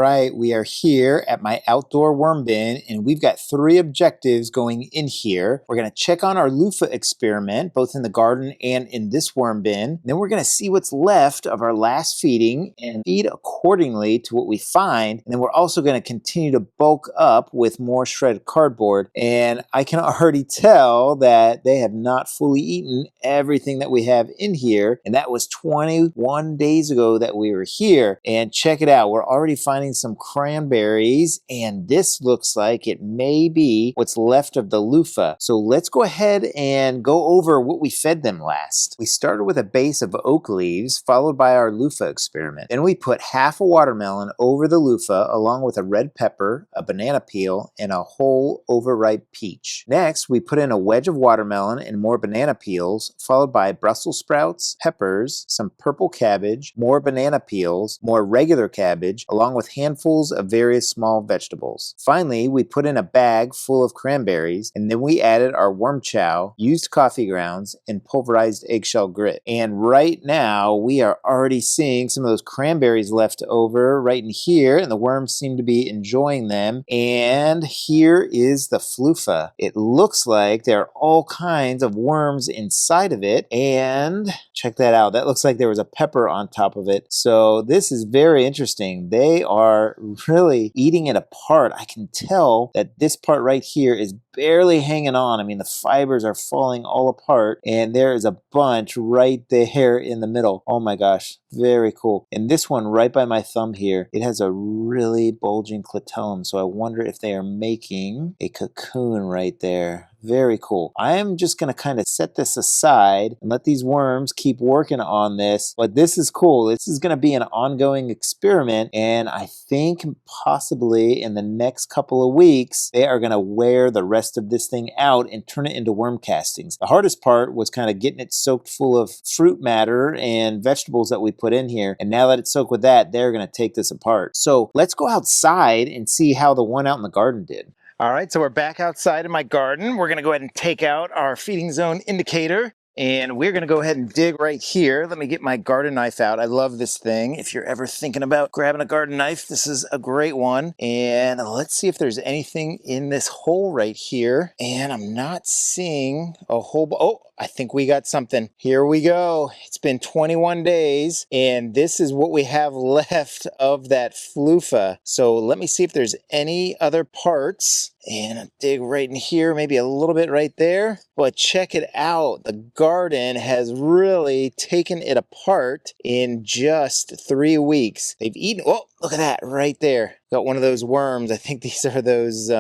right, we are here at my outdoor worm bin, and we've got 3 objectives going in here. We're going to check on our loofah experiment, both in the garden and in this worm bin. Then we're going to see what's left of our last feeding and feed accordingly to what we find. And then we're also going to continue to bulk up with more shredded cardboard. And I can already tell that they have not fully eaten everything that we have in here. And that was 21 days ago that we were here. And check it out, we're already finding some cranberries, and this looks like it may be what's left of the loofah. So let's go ahead and go over what we fed them last. We started with a base of oak leaves, followed by our loofah experiment. Then we put half a watermelon over the loofah, along with a red pepper, a banana peel, and a whole overripe peach. Next, we put in a wedge of watermelon and more banana peels, followed by Brussels sprouts, peppers, some purple cabbage, more banana peels, more regular cabbage, along with handfuls of various small vegetables. Finally, we put in a bag full of cranberries, and then we added our worm chow, used coffee grounds, and pulverized eggshell grit. And right now, we are already seeing some of those cranberries left over right in here, and the worms seem to be enjoying them. And here is the floofah. It looks like there are all kinds of worms inside of it, and check that out. That looks like there was a pepper on top of it. So this is very interesting. They are really eating it apart. I can tell that this part right here is barely hanging on. I mean, the fibers are falling all apart, and there is a bunch right there in the middle. Oh my gosh, very cool. And this one right by my thumb here, it has a really bulging clitone, so I wonder if they are making a cocoon right there. Very cool. I am just going to kind of set this aside and let these worms keep working on this. But this is cool. This is going to be an ongoing experiment. And I think possibly in the next couple of weeks, they are going to wear the rest of this thing out and turn it into worm castings. The hardest part was kind of getting it soaked full of fruit matter and vegetables that we put in here. And now that it's soaked with that, they're going to take this apart. So let's go outside and see how the one out in the garden did. All right, so we're back outside in my garden. We're gonna go ahead and take out our feeding zone indicator, and we're gonna go ahead and dig right here. Let me get my garden knife out. I love this thing. If you're ever thinking about grabbing a garden knife, this is a great one. And let's see if there's anything in this hole right here. And I'm not seeing a whole, oh, I think we got something. Here we go. It's been 21 days, and this is what we have left of that floofah. So let me see if there's any other parts. And I'll dig right in here, maybe a little bit right there. But check it out. The garden has really taken it apart in just 3 weeks. They've eaten, oh, look at that right there. Got one of those worms. I think these are those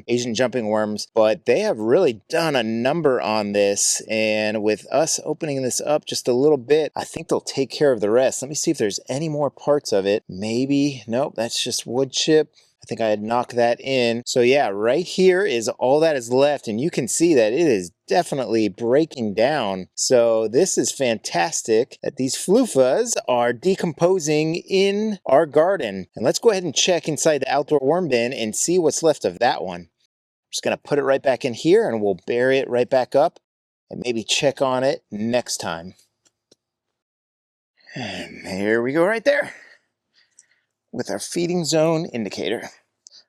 Asian jumping worms, but they have really done a number on this. And with us opening this up just a little bit, I think they'll take care of the rest. Let me see if there's any more parts of it. Maybe, nope, that's just wood chip. I think I had knocked that in. So yeah, right here is all that is left, and you can see that it is definitely breaking down. So this is fantastic that these floofahs are decomposing in our garden. And let's go ahead and check inside the outdoor worm bin and see what's left of that one. I'm just gonna put it right back in here, and we'll bury it right back up and maybe check on it next time. And there we go right there with our feeding zone indicator.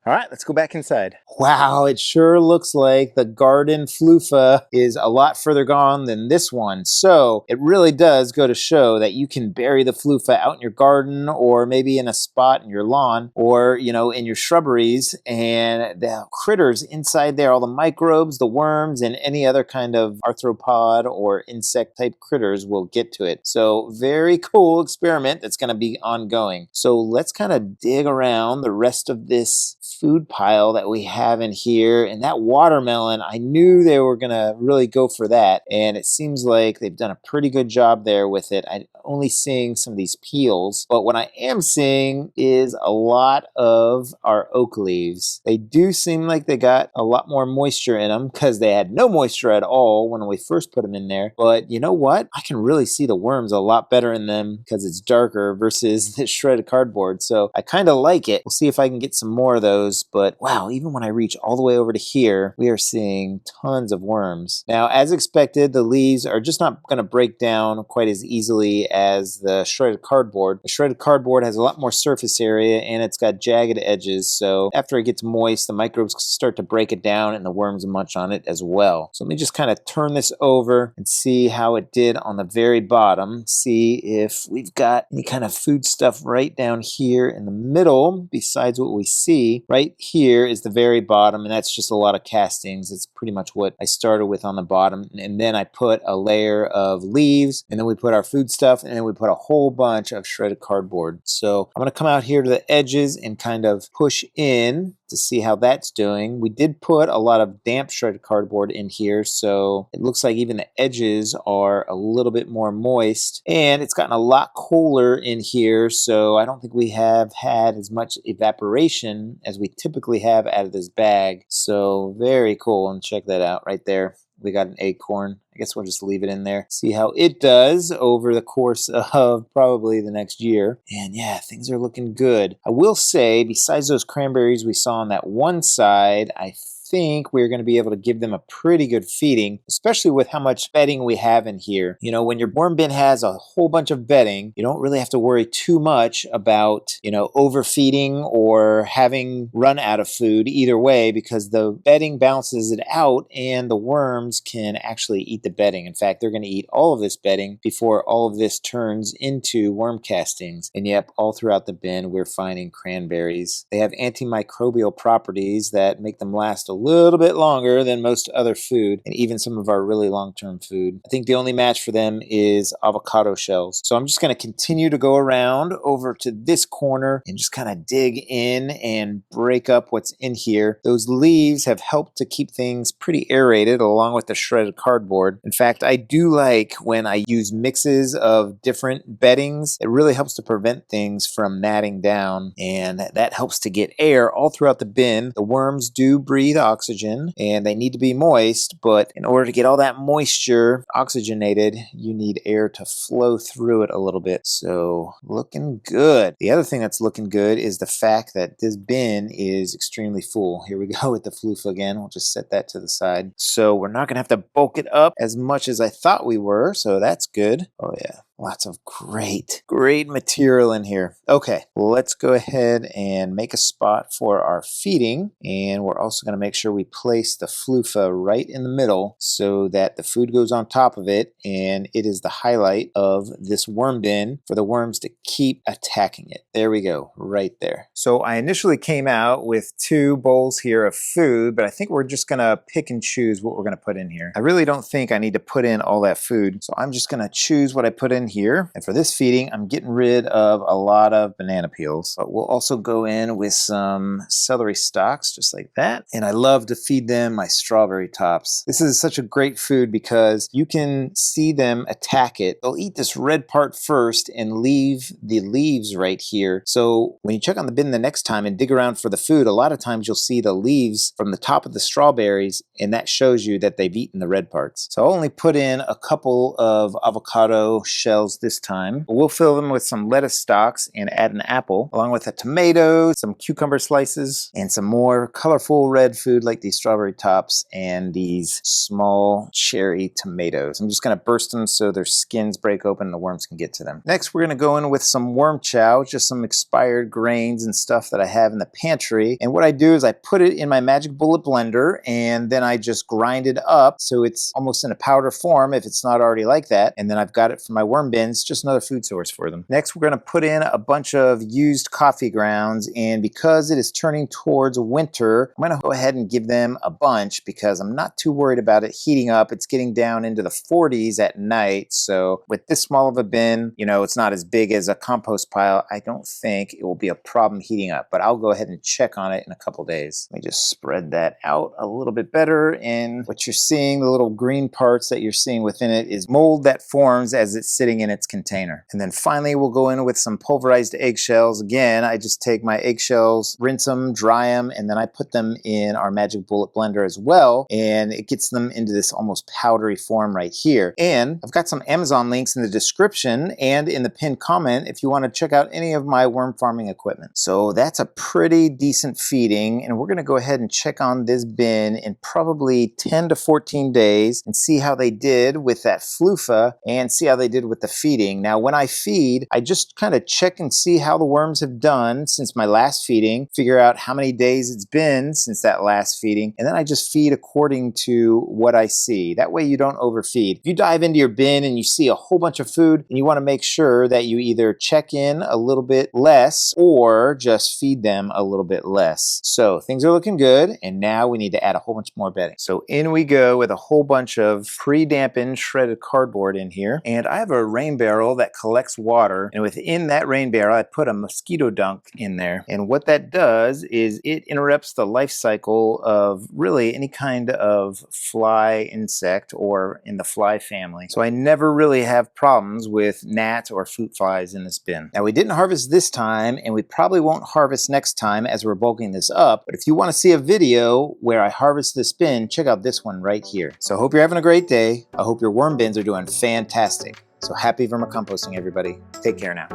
All right, let's go back inside. Wow, it sure looks like the garden floofah is a lot further gone than this one. So it really does go to show that you can bury the floofah out in your garden, or maybe in a spot in your lawn, or, you know, in your shrubberies, and the critters inside there, all the microbes, the worms, and any other kind of arthropod or insect type critters will get to it. So very cool experiment that's going to be ongoing. So let's kind of dig around the rest of this food pile that we have in here. And that watermelon, I knew they were gonna really go for that, and it seems like they've done a pretty good job there with it. I'm only seeing some of these peels, but what I am seeing is a lot of our oak leaves. They do seem like they got a lot more moisture in them, because they had no moisture at all when we first put them in there. But you know what? I can really see the worms a lot better in them because it's darker versus this shredded cardboard. So I kind of like it. We'll see if I can get some more of those tomatoes, but wow, even when I reach all the way over to here, we are seeing tons of worms. Now, as expected, the leaves are just not going to break down quite as easily as the shredded cardboard. The shredded cardboard has a lot more surface area and it's got jagged edges, so after it gets moist, the microbes start to break it down and the worms munch on it as well. So let me just kind of turn this over and see how it did on the very bottom. See if we've got any kind of food stuff right down here in the middle besides what we see. Right here is the very bottom, and that's just a lot of castings. It's pretty much what I started with on the bottom, and then I put a layer of leaves, and then we put our food stuff, and then we put a whole bunch of shredded cardboard. So I'm going to come out here to the edges and kind of push in to see how that's doing. We did put a lot of damp shredded cardboard in here, so it looks like even the edges are a little bit more moist, and it's gotten a lot cooler in here, so I don't think we have had as much evaporation as we typically have out of this bag. So very cool, and check that out right there. We got an acorn. I guess we'll just leave it in there. See how it does over the course of probably the next year. And yeah, things are looking good. I will say, besides those cranberries we saw on that one side, I think we're going to be able to give them a pretty good feeding, especially with how much bedding we have in here. You know, when your worm bin has a whole bunch of bedding, you don't really have to worry too much about, you know, overfeeding or having run out of food either way, because the bedding balances it out and the worms can actually eat the bedding. In fact, they're going to eat all of this bedding before all of this turns into worm castings. And yep, all throughout the bin, we're finding cranberries. They have antimicrobial properties that make them last a little bit longer than most other food, and even some of our really long-term food. I think the only match for them is avocado shells. So I'm just going to continue to go around over to this corner and just kind of dig in and break up what's in here. Those leaves have helped to keep things pretty aerated along with the shredded cardboard. In fact, I do like when I use mixes of different beddings. It really helps to prevent things from matting down, and that helps to get air all throughout the bin. The worms do breathe oxygen and they need to be moist, but in order to get all that moisture oxygenated, you need air to flow through it a little bit. So looking good. The other thing that's looking good is the fact that this bin is extremely full. Here we go with the Floofah again. We'll just set that to the side. So we're not going to have to bulk it up as much as I thought we were, so that's good. Oh yeah. Lots of great material in here. Okay, let's go ahead and make a spot for our feeding. And we're also going to make sure we place the Floofah right in the middle so that the food goes on top of it. And it is the highlight of this worm bin for the worms to keep attacking it. There we go, right there. So I initially came out with 2 bowls here of food, but I think we're just going to pick and choose what we're going to put in here. I really don't think I need to put in all that food. So I'm just going to choose what I put in here. And for this feeding, I'm getting rid of a lot of banana peels. But we'll also go in with some celery stalks, just like that. And I love to feed them my strawberry tops. This is such a great food because you can see them attack it. They'll eat this red part first and leave the leaves right here. So when you check on the bin the next time and dig around for the food, a lot of times you'll see the leaves from the top of the strawberries, and that shows you that they've eaten the red parts. So I'll only put in a couple of avocado shells this time. We'll fill them with some lettuce stalks and add an apple, along with a tomato, some cucumber slices, and some more colorful red food like these strawberry tops and these small cherry tomatoes. I'm just going to burst them so their skins break open and the worms can get to them. Next, we're going to go in with some worm chow, just some expired grains and stuff that I have in the pantry. And what I do is I put it in my magic bullet blender and then I just grind it up so it's almost in a powder form if it's not already like that. And then I've got it for my worm bins, just another food source for them. Next, we're going to put in a bunch of used coffee grounds, and because it is turning towards winter, I'm going to go ahead and give them a bunch because I'm not too worried about it heating up. It's getting down into the 40s at night, so with this small of a bin, you know, it's not as big as a compost pile. I don't think it will be a problem heating up, but I'll go ahead and check on it in a couple days. Let me just spread that out a little bit better, and what you're seeing, the little green parts that you're seeing within it, is mold that forms as it's sitting sitting in its container. And then finally, we'll go in with some pulverized eggshells. Again, I just take my eggshells, rinse them, dry them, and then I put them in our Magic Bullet blender as well, and it gets them into this almost powdery form right here. And I've got some Amazon links in the description and in the pinned comment if you want to check out any of my worm farming equipment. So that's a pretty decent feeding, and we're going to go ahead and check on this bin in probably 10 to 14 days and see how they did with that Floofah and see how they did with the feeding. Now, when I feed, I just kind of check and see how the worms have done since my last feeding, figure out how many days it's been since that last feeding, and then I just feed according to what I see. That way you don't overfeed. If you dive into your bin and you see a whole bunch of food and you want to make sure that you either check in a little bit less or just feed them a little bit less. So things are looking good, and now we need to add a whole bunch more bedding. So in we go with a whole bunch of pre-dampened shredded cardboard in here, and I have a rain barrel that collects water, and within that rain barrel I put a mosquito dunk in there, and what that does is it interrupts the life cycle of really any kind of fly insect or in the fly family. So I never really have problems with gnats or fruit flies in this bin. Now, we didn't harvest this time, and we probably won't harvest next time as we're bulking this up, but if you want to see a video where I harvest this bin, check out this one right here. So I hope you're having a great day. I hope your worm bins are doing fantastic. So happy vermicomposting, everybody. Take care now.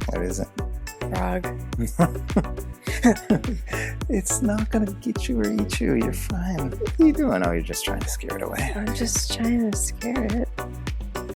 What is it? Frog. It's not gonna get you or eat you. You're fine. What are you doing? Oh, you're just trying to scare it away. I'm just trying to scare it.